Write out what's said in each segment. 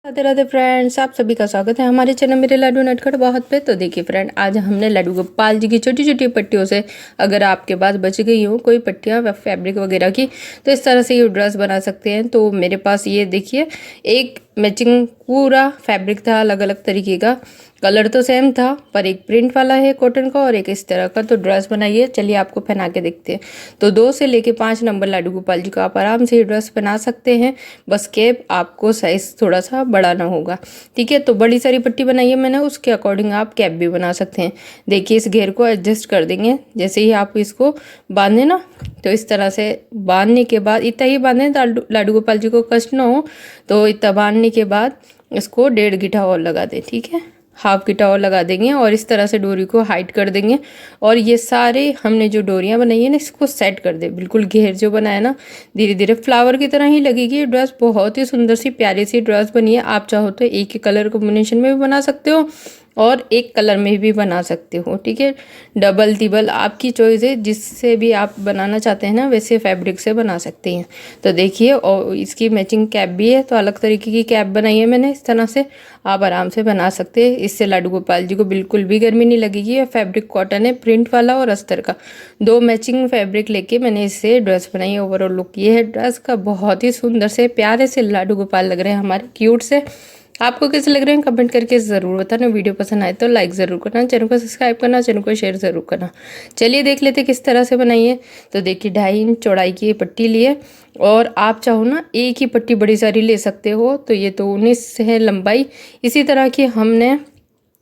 Radhe Radhe friends, आप सभी का स्वागत है हमारे चैनल मेरे लाडू नटखट बहुत पे। तो देखिए फ्रेंड, आज हमने लाडू गोपाल जी की छोटी छोटी पट्टियों से, अगर आपके पास बच गई हो कोई पट्टियाँ फैब्रिक वगैरह की, तो इस तरह से ये ड्रेस बना सकते हैं। तो मेरे पास ये देखिए एक मैचिंग पूरा फैब्रिक था, अलग अलग तरीके का, कलर तो सेम था पर एक प्रिंट वाला है कॉटन का और एक इस तरह का। तो ड्रेस बनाइए, चलिए आपको पहना के देखते हैं। तो 2 से लेके 5 नंबर लाडू गोपाल जी का आप आराम से ये ड्रेस बना सकते हैं। बस कैप आपको साइज थोड़ा सा बढ़ाना होगा, ठीक है। तो बड़ी सारी पट्टी बनाई है मैंने, उसके अकॉर्डिंग आप कैप भी बना सकते हैं। देखिए इस घेर को एडजस्ट कर देंगे, जैसे ही आप इसको बांधे ना, तो इस तरह से बांधने के बाद इतना ही बांधें लाडू गोपाल जी को कष्ट ना हो। तो इतना बांधने के बाद इसको 1.5 गिट्ठा और लगा दें, ठीक है, हाफ गिट्ठा और लगा देंगे और इस तरह से डोरी को हाइट कर देंगे। और ये सारे हमने जो डोरियां बनाई है ना, इसको सेट कर दे, बिल्कुल घेर जो बनाया ना, धीरे धीरे फ्लावर की तरह ही लगेगी। ये ड्रेस बहुत ही सुंदर सी प्यारी सी ड्रेस बनी है। आप चाहो तो एक ही कलर कॉम्बिनेशन में भी बना सकते हो और एक कलर में भी बना सकते हो, ठीक है। डबल तिबल आपकी चॉइस है, जिससे भी आप बनाना चाहते हैं ना वैसे फैब्रिक से बना सकते हैं। तो देखिए, और इसकी मैचिंग कैप भी है, तो अलग तरीके की कैप बनाई है मैंने। इस तरह से आप आराम से बना सकते हैं। इससे लाडू गोपाल जी को बिल्कुल भी गर्मी नहीं लगेगी। ये फैब्रिक कॉटन है, प्रिंट वाला और अस्तर का, 2 मैचिंग फैब्रिक लेके मैंने इससे ड्रेस बनाई है। ओवरऑल लुक ये है ड्रेस का, बहुत ही सुंदर से प्यारे से लाडू गोपाल लग रहे हैं हमारे, क्यूट से। आपको कैसे लग रहे हैं कमेंट करके ज़रूर बताना। वीडियो पसंद आए तो लाइक ज़रूर करना, चैनल को सब्सक्राइब करना, चैनल को शेयर ज़रूर करना। चलिए देख लेते किस तरह से बनाइए। तो देखिए 2.5 इंच चौड़ाई की पट्टी लिए, और आप चाहो ना एक ही पट्टी बड़ी सारी ले सकते हो। तो ये तो 19 है लंबाई। इसी तरह की हमने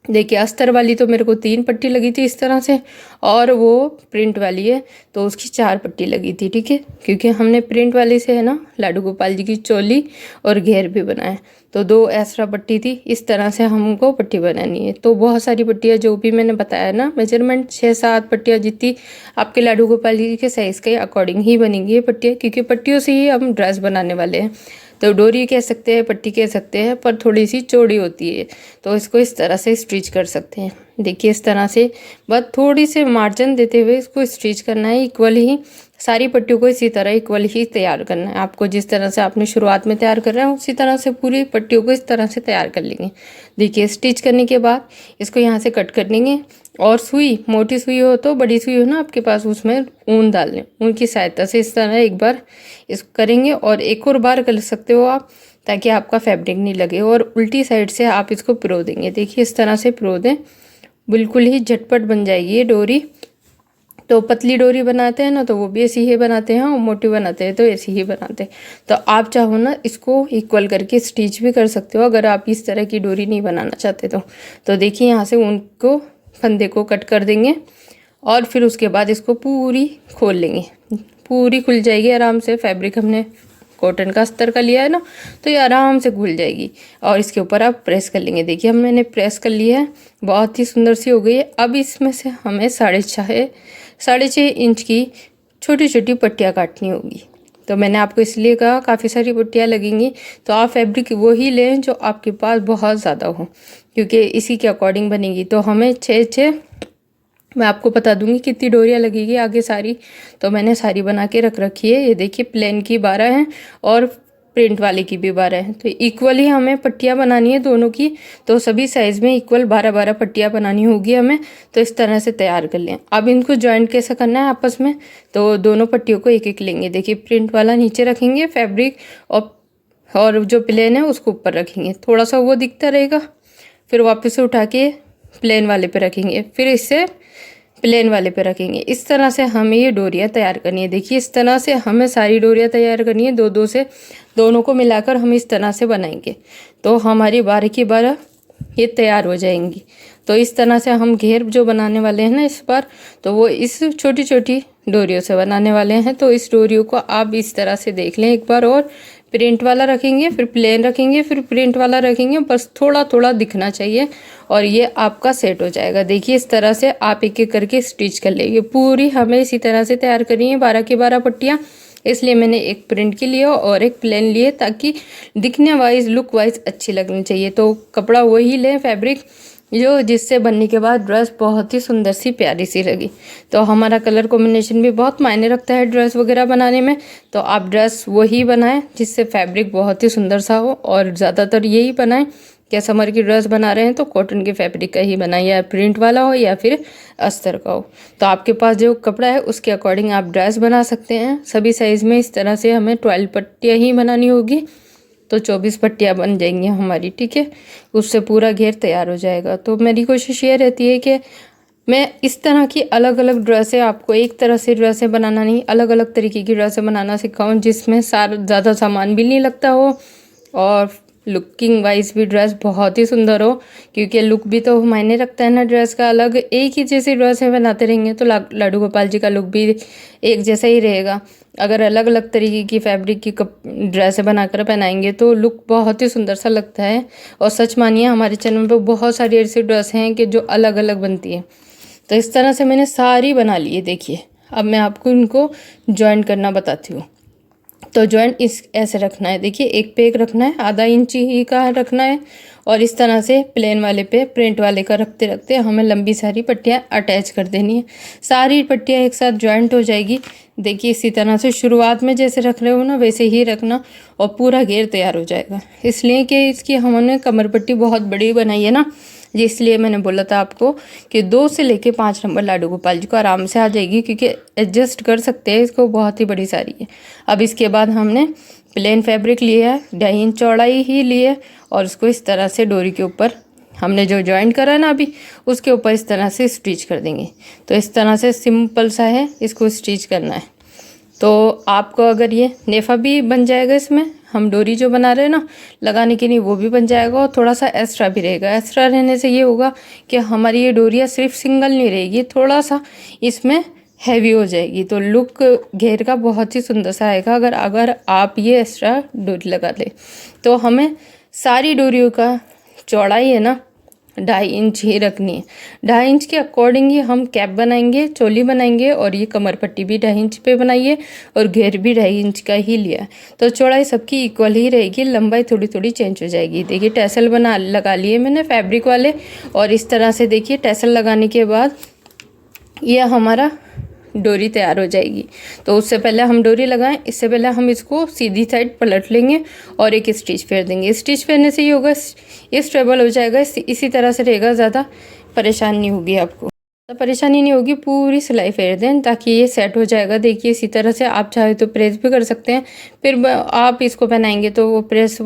देखिए अस्तर वाली तो मेरे को 3 पट्टी लगी थी इस तरह से, और वो प्रिंट वाली है तो उसकी 4 पट्टी लगी थी, ठीक है। क्योंकि हमने प्रिंट वाली से है ना लाडू गोपाल जी की चोली और घेर भी बनाए, तो 2 एक्स्ट्रा पट्टी थी। इस तरह से हमको पट्टी बनानी है। तो बहुत सारी पट्टियाँ जो भी मैंने बताया ना, मेजरमेंट 6-7 पट्टियाँ जितनी आपके लाडू गोपाल जी के साइज़ के अकॉर्डिंग ही बनेंगी ये पट्टियाँ, क्योंकि पट्टियों से ही हम ड्रेस बनाने वाले हैं। तो डोरी कह सकते हैं, पट्टी कह सकते हैं, पर थोड़ी सी चौड़ी होती है। तो इसको इस तरह से स्टिच कर सकते हैं। देखिए इस तरह से बस थोड़ी से मार्जिन देते हुए इसको स्टिच करना है। इक्वल ही सारी पट्टियों को इसी तरह इक्वल ही तैयार करना है आपको। जिस तरह से आपने शुरुआत में तैयार कर रहे हैं उसी तरह से पूरी पट्टियों को इस तरह से तैयार कर लेंगे। देखिए स्टिच करने के बाद इसको यहाँ से कट कर लेंगे, और सुई, मोटी सुई हो तो बड़ी सुई हो ना आपके पास, उसमें ऊन डाल लें। ऊन की सहायता से इस तरह एक बार इसको करेंगे, और एक और बार कर सकते हो आप, ताकि आपका फैब्रिक नहीं लगे। और उल्टी साइड से आप इसको पिरो देंगे। देखिए इस तरह से पिरो दें, बिल्कुल ही झटपट बन जाएगी ये डोरी। तो पतली डोरी बनाते हैं ना तो वो भी ऐसी ही बनाते हैं, और मोटी बनाते हैं तो ऐसी ही बनाते हैं। तो आप चाहो ना इसको इक्वल करके स्टिच भी कर सकते हो, अगर आप इस तरह की डोरी नहीं बनाना चाहते तो देखिए यहाँ से ऊन को, फंदे को कट कर देंगे, और फिर उसके बाद इसको पूरी खोल लेंगे। पूरी खुल जाएगी आराम से। फैब्रिक हमने कॉटन का अस्तर का लिया है ना, तो ये आराम से खुल जाएगी। और इसके ऊपर आप प्रेस कर लेंगे। देखिए मैंने प्रेस कर लिया है, बहुत ही सुंदर सी हो गई है। अब इसमें से हमें 6.5 इंच की छोटी छोटी पट्टियाँ काटनी होगी। तो मैंने आपको इसलिए कहा काफ़ी सारी पट्टियाँ लगेंगी, तो आप फैब्रिक वही लें जो आपके पास बहुत ज़्यादा हो, क्योंकि इसी के अकॉर्डिंग बनेगी। तो हमें 6 मैं आपको बता दूंगी कितनी डोरियाँ लगेगी आगे सारी। तो मैंने सारी बना के रख रखी है। ये देखिए प्लेन की 12 हैं और प्रिंट वाले की भी 12 हैं। तो इक्वल ही हमें पट्टियाँ बनानी है दोनों की। तो सभी साइज़ में इक्वल 12-12 पट्टियाँ बनानी होगी हमें। तो इस तरह से तैयार कर लें। अब इनको जॉइंट कैसे करना है आपस में, तो दोनों पट्टियों को एक एक लेंगे। देखिए प्रिंट वाला नीचे रखेंगे फैब्रिक, और जो प्लेन है उसको ऊपर रखेंगे, थोड़ा सा वो दिखता रहेगा। फिर वापस से उठा के प्लेन वाले पे रखेंगे, फिर इससे प्लेन वाले पे रखेंगे। इस तरह से हमें ये डोरियाँ तैयार करनी है। देखिए इस तरह से हमें सारी डोरियाँ तैयार करनी है, 2-2 से, दोनों को मिलाकर हम इस तरह से बनाएंगे। तो हमारी 12 की 12 ये तैयार हो जाएंगी। तो इस तरह से हम घेर जो बनाने वाले हैं ना इस बार, तो वो इस छोटी छोटी डोरियों से बनाने वाले हैं। तो इस डोरियों को आप इस तरह से देख लें एक बार, और प्रिंट वाला रखेंगे, फिर प्लेन रखेंगे, फिर प्रिंट वाला रखेंगे, बस थोड़ा थोड़ा दिखना चाहिए, और ये आपका सेट हो जाएगा। देखिए इस तरह से आप एक एक करके स्टिच कर लेंगे। पूरी हमें इसी तरह से तैयार करनी है, 12 की 12 पट्टियाँ। इसलिए मैंने एक प्रिंट की लिए और एक प्लेन लिए, ताकि दिखने वाइज, लुक वाइज अच्छी लगनी चाहिए। तो कपड़ा वही लें फैब्रिक जो जिससे बनने के बाद ड्रेस बहुत ही सुंदर सी प्यारी सी लगी। तो हमारा कलर कॉम्बिनेशन भी बहुत मायने रखता है ड्रेस वगैरह बनाने में। तो आप ड्रेस वही बनाएं जिससे फैब्रिक बहुत ही सुंदर सा हो, और ज़्यादातर यही बनाएं। क्या समर की ड्रेस बना रहे हैं तो कॉटन के फैब्रिक का ही बनाएं, या प्रिंट वाला हो या फिर अस्तर का हो। तो आपके पास जो कपड़ा है उसके अकॉर्डिंग आप ड्रेस बना सकते हैं सभी साइज़ में। इस तरह से हमें 12 पट्टियाँ ही बनानी होगी, तो 24 पट्टियाँ बन जाएंगी हमारी, ठीक है। उससे पूरा घेर तैयार हो जाएगा। तो मेरी कोशिश ये रहती है कि मैं इस तरह की अलग अलग ड्रेसें, आपको एक तरह से ड्रेसें बनाना नहीं, अलग अलग तरीके की ड्रेसें बनाना सिखाऊं, जिसमें ज़्यादा सामान भी नहीं लगता हो और लुकिंग वाइज भी ड्रेस बहुत ही सुंदर हो। क्योंकि लुक भी तो मायने रखता है ना ड्रेस का। अलग एक ही जैसी ड्रेसें बनाते रहेंगे तो लाडू गोपाल जी का लुक भी एक जैसा ही रहेगा। अगर अलग अलग तरीके की फैब्रिक की ड्रेसें बनाकर पहनाएंगे तो लुक बहुत ही सुंदर सा लगता है। और सच मानिए हमारे चैनल पर बहुत सारी ऐसी ड्रेसें हैं कि जो अलग अलग बनती हैं। तो इस तरह से मैंने सारी बना ली है। देखिए अब मैं आपको इनको जॉइन करना बताती हूँ। तो जॉइंट इस ऐसे रखना है, देखिए एक पे एक रखना है, आधा इंच ही का रखना है। और इस तरह से प्लेन वाले पे प्रिंट वाले का रखते रखते हमें लंबी सारी पट्टियाँ अटैच कर देनी है। सारी पट्टियाँ एक साथ जॉइंट हो जाएगी। देखिए इसी तरह से शुरुआत में जैसे रख रहे हो ना वैसे ही रखना, और पूरा घेर तैयार हो जाएगा। इसलिए कि इसकी हमने कमर पट्टी बहुत बड़ी बनाई है ना, इसलिए मैंने बोला था आपको कि 2 से लेके 5 नंबर लाडू गोपाल जी को आराम से आ जाएगी, क्योंकि एडजस्ट कर सकते हैं इसको, बहुत ही बड़ी सारी है। अब इसके बाद हमने प्लेन फैब्रिक लिया है, 2.5 इंच चौड़ाई ही लिए, और उसको इस तरह से डोरी के ऊपर हमने जो जॉइंट करा है ना अभी, उसके ऊपर इस तरह से स्टिच कर देंगे। तो इस तरह से सिंपल सा है, इसको स्टिच करना है। तो आपको अगर ये नेफा भी बन जाएगा, इसमें हम डोरी जो बना रहे हैं ना लगाने के लिए, वो भी बन जाएगा, और थोड़ा सा एक्स्ट्रा भी रहेगा। एक्स्ट्रा रहने से ये होगा कि हमारी ये डोरियाँ सिर्फ सिंगल नहीं रहेगी, थोड़ा सा इसमें हैवी हो जाएगी। तो लुक घेर का बहुत ही सुंदर सा आएगा अगर अगर आप ये एक्स्ट्रा डोरी लगा लें। तो हमें सारी डोरियों का चौड़ाई है ना 2.5 इंच ही रखनी है। 2.5 इंच के अकॉर्डिंग ही हम कैप बनाएंगे, चोली बनाएंगे, और ये कमर पट्टी भी 2.5 इंच पे बनाइए, और घेर भी 2.5 इंच का ही लिया है। तो चौड़ाई सबकी इक्वल ही रहेगी, लंबाई थोड़ी थोड़ी चेंज हो जाएगी। देखिए टैसल लगा लिए मैंने फैब्रिक वाले, और इस तरह से देखिए टैसल लगाने के बाद ये हमारा डोरी तैयार हो जाएगी। तो उससे पहले हम डोरी लगाएं, इससे पहले हम इसको सीधी साइड पलट लेंगे और एक स्टिच फेर देंगे। स्टिच फेरने से ये होगा, ये स्टेबल हो जाएगा, इसी तरह से रहेगा, ज़्यादा परेशानी नहीं होगी आपको। तो परेशानी नहीं होगी, पूरी सिलाई फेर दें ताकि ये सेट हो जाएगा। देखिए इसी तरह से आप चाहे तो प्रेस भी कर सकते हैं, फिर आप इसको पहनाएंगे तो वो प्रेस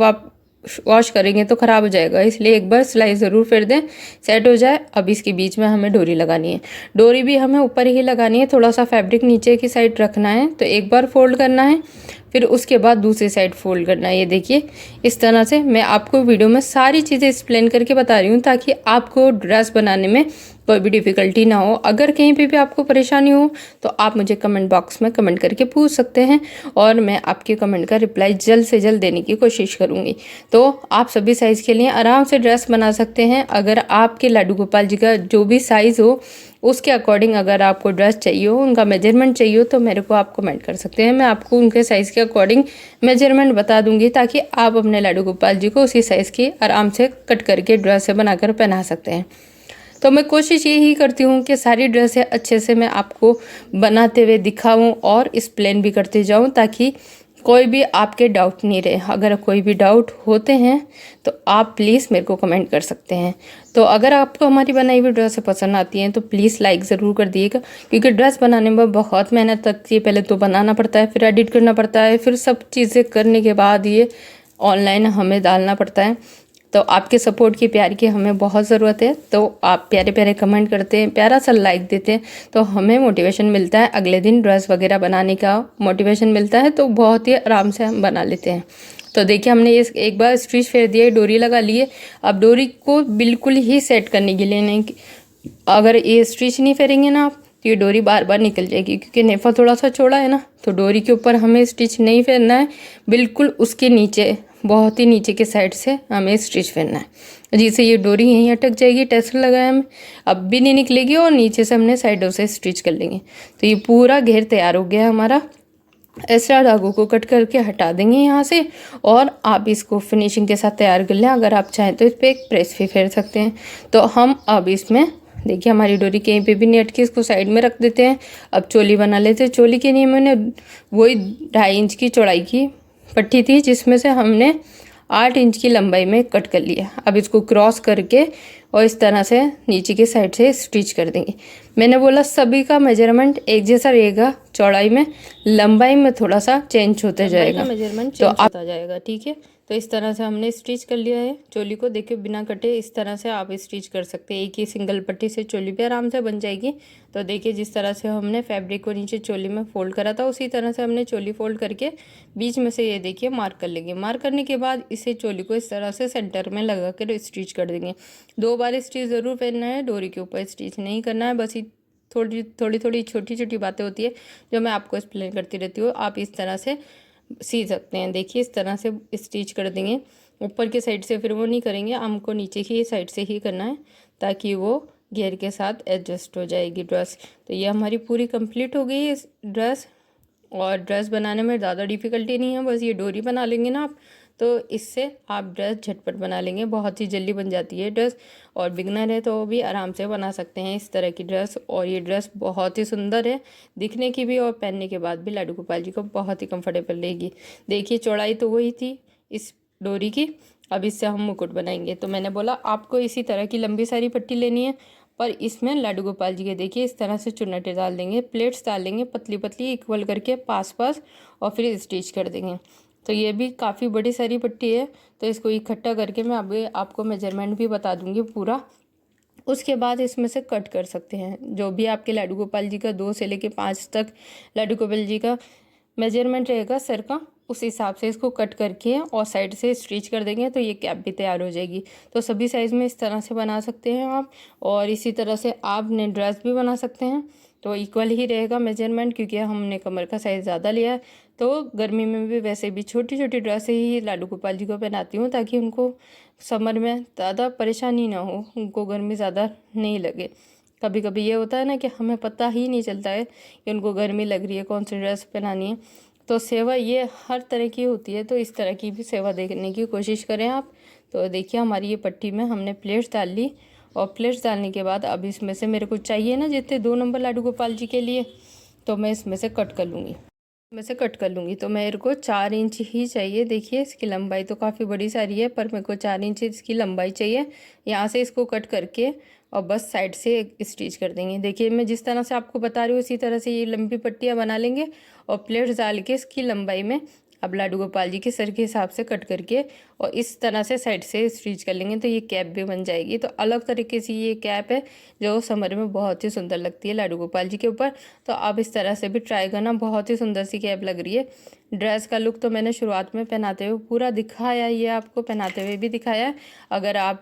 वॉश करेंगे तो ख़राब हो जाएगा, इसलिए एक बार सिलाई ज़रूर फेर दें, सेट हो जाए। अब इसके बीच में हमें डोरी लगानी है। डोरी भी हमें ऊपर ही लगानी है, थोड़ा सा फैब्रिक नीचे की साइड रखना है। तो एक बार फोल्ड करना है, फिर उसके बाद दूसरी साइड फोल्ड करना है। ये देखिए इस तरह से मैं आपको वीडियो में सारी चीज़ें एक्सप्लेन करके बता रही हूँ ताकि आपको ड्रेस बनाने में कोई भी डिफ़िकल्टी ना हो। अगर कहीं पे भी आपको परेशानी हो तो आप मुझे कमेंट बॉक्स में कमेंट करके पूछ सकते हैं, और मैं आपके कमेंट का रिप्लाई जल्द से जल्द देने की कोशिश करूँगी। तो आप सभी साइज़ के लिए आराम से ड्रेस बना सकते हैं। अगर आपके लाडू गोपाल जी का जो भी साइज़ हो उसके अकॉर्डिंग अगर आपको ड्रेस चाहिए हो, उनका मेजरमेंट चाहिए हो, तो मेरे को आप कमेंट कर सकते हैं। मैं आपको उनके साइज़ के अकॉर्डिंग मेजरमेंट बता दूंगी ताकि आप अपने लाडू गोपाल जी को उसी साइज़ की आराम से कट करके ड्रेस बनाकर पहना सकते हैं। तो मैं कोशिश यही करती हूँ कि सारी ड्रेसें अच्छे से मैं आपको बनाते हुए दिखाऊँ और एक्सप्लेन भी करते जाऊँ ताकि कोई भी आपके डाउट नहीं रहे। अगर कोई भी डाउट होते हैं तो आप प्लीज़ मेरे को कमेंट कर सकते हैं। तो अगर आपको हमारी बनाई हुई ड्रेसें पसंद आती हैं तो प्लीज़ लाइक ज़रूर कर दिएगा, क्योंकि ड्रेस बनाने में बहुत मेहनत लगती है। पहले तो बनाना पड़ता है, फिर एडिट करना पड़ता है, फिर सब चीज़ें करने के बाद ये ऑनलाइन हमें डालना पड़ता है। तो आपके सपोर्ट की, प्यार की हमें बहुत ज़रूरत है। तो आप प्यारे प्यारे कमेंट करते हैं, प्यारा सा लाइक देते हैं, तो हमें मोटिवेशन मिलता है, अगले दिन ड्रेस वगैरह बनाने का मोटिवेशन मिलता है। तो बहुत ही आराम से हम बना लेते हैं। तो देखिए हमने ये एक बार स्टिच फेर दिया, डोरी लगा लिए। अब डोरी को बिल्कुल ही सेट करने के लिए नहीं, अगर ये स्टिच नहीं फेरेंगे ना आप तो ये डोरी बार बार निकल जाएगी, क्योंकि नेफा थोड़ा सा चौड़ा है ना। तो डोरी के ऊपर हमें स्टिच नहीं फेरना है, बिल्कुल उसके नीचे, बहुत ही नीचे के साइड से हमें स्टिच फेरना है, जिससे ये डोरी यहीं अटक जाएगी। टेसल लगाया हमें, अब भी नहीं निकलेगी, और नीचे से हमने साइडों से स्टिच कर लेंगे। तो ये पूरा घेर तैयार हो गया हमारा। एक्स्ट्रा धागों को कट करके हटा देंगे यहाँ से, और आप इसको फिनिशिंग के साथ तैयार कर लें। अगर आप चाहें तो इस पर एक प्रेस भी फेर सकते हैं। तो हम अब इसमें देखिए हमारी डोरी कहीं पे भी नहीं अटकी, इसको साइड में रख देते हैं। अब चोली बना लेते हैं। चोली के लिए मैंने वही 2.5 इंच की चौड़ाई की पट्टी थी, जिसमें से हमने 8 इंच की लंबाई में कट कर लिया। अब इसको क्रॉस करके और इस तरह से नीचे की साइड से स्टिच कर देंगे। मैंने बोला सभी का मेजरमेंट एक जैसा रहेगा, चौड़ाई में, लंबाई में थोड़ा सा चेंज होते जाएगा, मेजरमेंट चेंज होता जाएगा। ठीक है, तो इस तरह से हमने स्टिच कर लिया है चोली को। देखिए बिना कटे इस तरह से आप स्टिच कर सकते हैं। एक ही सिंगल पट्टी से चोली भी आराम से बन जाएगी। तो देखिए जिस तरह से हमने फैब्रिक को नीचे चोली में फोल्ड करा था, उसी तरह से हमने चोली फोल्ड करके बीच में से ये देखिए मार्क कर लेंगे। मार्क करने के बाद इसे चोली को इस तरह से सेंटर में लगा कर स्टिच कर देंगे। 2 बार स्टिच ज़रूर पहनना है, डोरी के ऊपर स्टिच नहीं करना है। बस थोड़ी थोड़ी छोटी छोटी बातें होती है जो मैं आपको एक्सप्लेन करती रहती हूँ, आप इस तरह से सी सकते हैं। देखिए इस तरह से स्टिच कर देंगे। ऊपर के साइड से फिर वो नहीं करेंगे, हमको नीचे की साइड से ही करना है ताकि वो घेर के साथ एडजस्ट हो जाएगी ड्रेस। तो ये हमारी पूरी कंप्लीट हो गई इस ड्रेस। और ड्रेस बनाने में ज़्यादा डिफ़िकल्टी नहीं है, बस ये डोरी बना लेंगे ना आप, तो इससे आप ड्रेस झटपट बना लेंगे। बहुत ही जल्दी बन जाती है ड्रेस, और बिगनर है तो वो भी आराम से बना सकते हैं इस तरह की ड्रेस। और ये ड्रेस बहुत ही सुंदर है दिखने की भी, और पहनने के बाद भी लाडू गोपाल जी को बहुत ही कंफर्टेबल रहेगी। देखिए चौड़ाई तो वही थी इस डोरी की। अब इससे हम मुकुट बनाएंगे। तो मैंने बोला आपको इसी तरह की लंबी सारी पट्टी लेनी है, पर इसमें लाडू गोपाल जी के देखिए इस तरह से चुन्नटें डाल देंगे, प्लेट्स डाल देंगे पतली पतली इक्वल करके पास पास, और फिर स्टिच कर देंगे। तो ये भी काफ़ी बड़ी सारी पट्टी है, तो इसको इकट्ठा करके मैं अभी आपको मेजरमेंट भी बता दूंगी पूरा। उसके बाद इसमें से कट कर सकते हैं। जो भी आपके लाडू गोपाल जी का 2 से लेके 5 तक लाडू गोपाल जी का मेजरमेंट रहेगा सर का, उस हिसाब से इसको कट करके और साइड से स्टिच कर देंगे तो ये कैप भी तैयार हो जाएगी। तो सभी साइज़ में इस तरह से बना सकते हैं आप, और इसी तरह से आपने ड्रेस भी बना सकते हैं। तो इक्वल ही रहेगा मेजरमेंट, क्योंकि हमने कमर का साइज़ ज़्यादा लिया है। तो गर्मी में भी वैसे भी छोटी छोटी ड्रेसें ही लाडू गोपाल जी को पहनाती हूँ, ताकि उनको समर में ज़्यादा परेशानी ना हो, उनको गर्मी ज़्यादा नहीं लगे। कभी कभी ये होता है ना कि हमें पता ही नहीं चलता है कि उनको गर्मी लग रही है, कौन सी ड्रेस पहनानी है। तो सेवा ये हर तरह की होती है, तो इस तरह की भी सेवा देखने की कोशिश करें आप। तो देखिए हमारी ये पट्टी में हमने प्लेट्स डाल ली, और प्लेट्स डालने के बाद अब इसमें से मेरे को चाहिए ना जितने 2 नंबर लाडू गोपाल जी के लिए, तो मैं इसमें से कट कर लूँगी। तो मेरे को 4 इंच ही चाहिए। देखिए इसकी लंबाई तो काफ़ी बड़ी सारी है, पर मेरे को 4 इंच इसकी लंबाई चाहिए। यहाँ से इसको कट करके और बस साइड से स्टिच कर देंगे। देखिए मैं जिस तरह से आपको बता रही हूँ उसी तरह से ये लंबी पट्टियाँ बना लेंगे, और प्लेट्स डाल के इसकी लंबाई में अब लाडू गोपाल जी के सर के हिसाब से कट करके और इस तरह से साइड से स्टिच कर लेंगे, तो ये कैप भी बन जाएगी। तो अलग तरीके से ये कैप है जो समर में बहुत ही सुंदर लगती है लाडू गोपाल जी के ऊपर। तो आप इस तरह से भी ट्राई करना, बहुत ही सुंदर सी कैप लग रही है। ड्रेस का लुक तो मैंने शुरुआत में पहनाते हुए पूरा दिखाया, ये आपको पहनाते हुए भी दिखाया है। अगर आप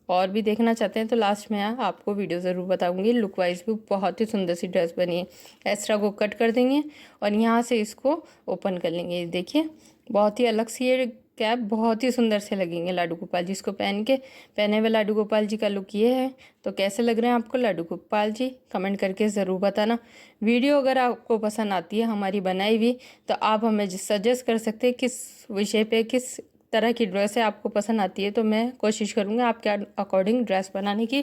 और भी देखना चाहते हैं तो लास्ट में आपको वीडियो ज़रूर बताऊंगी। लुक वाइज भी बहुत ही सुंदर सी ड्रेस बनी है। एक्स्ट्रा को कट कर देंगे और यहाँ से इसको ओपन कर लेंगे। देखिए बहुत ही अलग सी ये कैप बहुत ही सुंदर से लगेंगे लाडू गोपाल जी इसको पहने हुए। लाडू गोपाल जी का लुक ये है। तो कैसे लग रहे हैं आपको लाडू गोपाल जी, कमेंट करके ज़रूर बताना। वीडियो अगर आपको पसंद आती है हमारी बनाई हुई, तो आप हमें सजेस्ट कर सकते हैं किस विषय पे, किस तरह की ड्रेस है आपको पसंद आती है, तो मैं कोशिश करूँगा आपके अकॉर्डिंग ड्रेस बनाने की।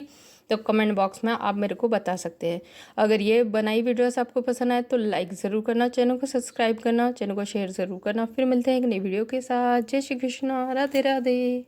तो कमेंट बॉक्स में आप मेरे को बता सकते हैं। अगर ये बनाई हुई ड्रेस आपको पसंद आए तो लाइक ज़रूर करना, चैनल को सब्सक्राइब करना, चैनल को शेयर ज़रूर करना। फिर मिलते हैं एक नई वीडियो के साथ। जय श्री कृष्णा, राधे राधे।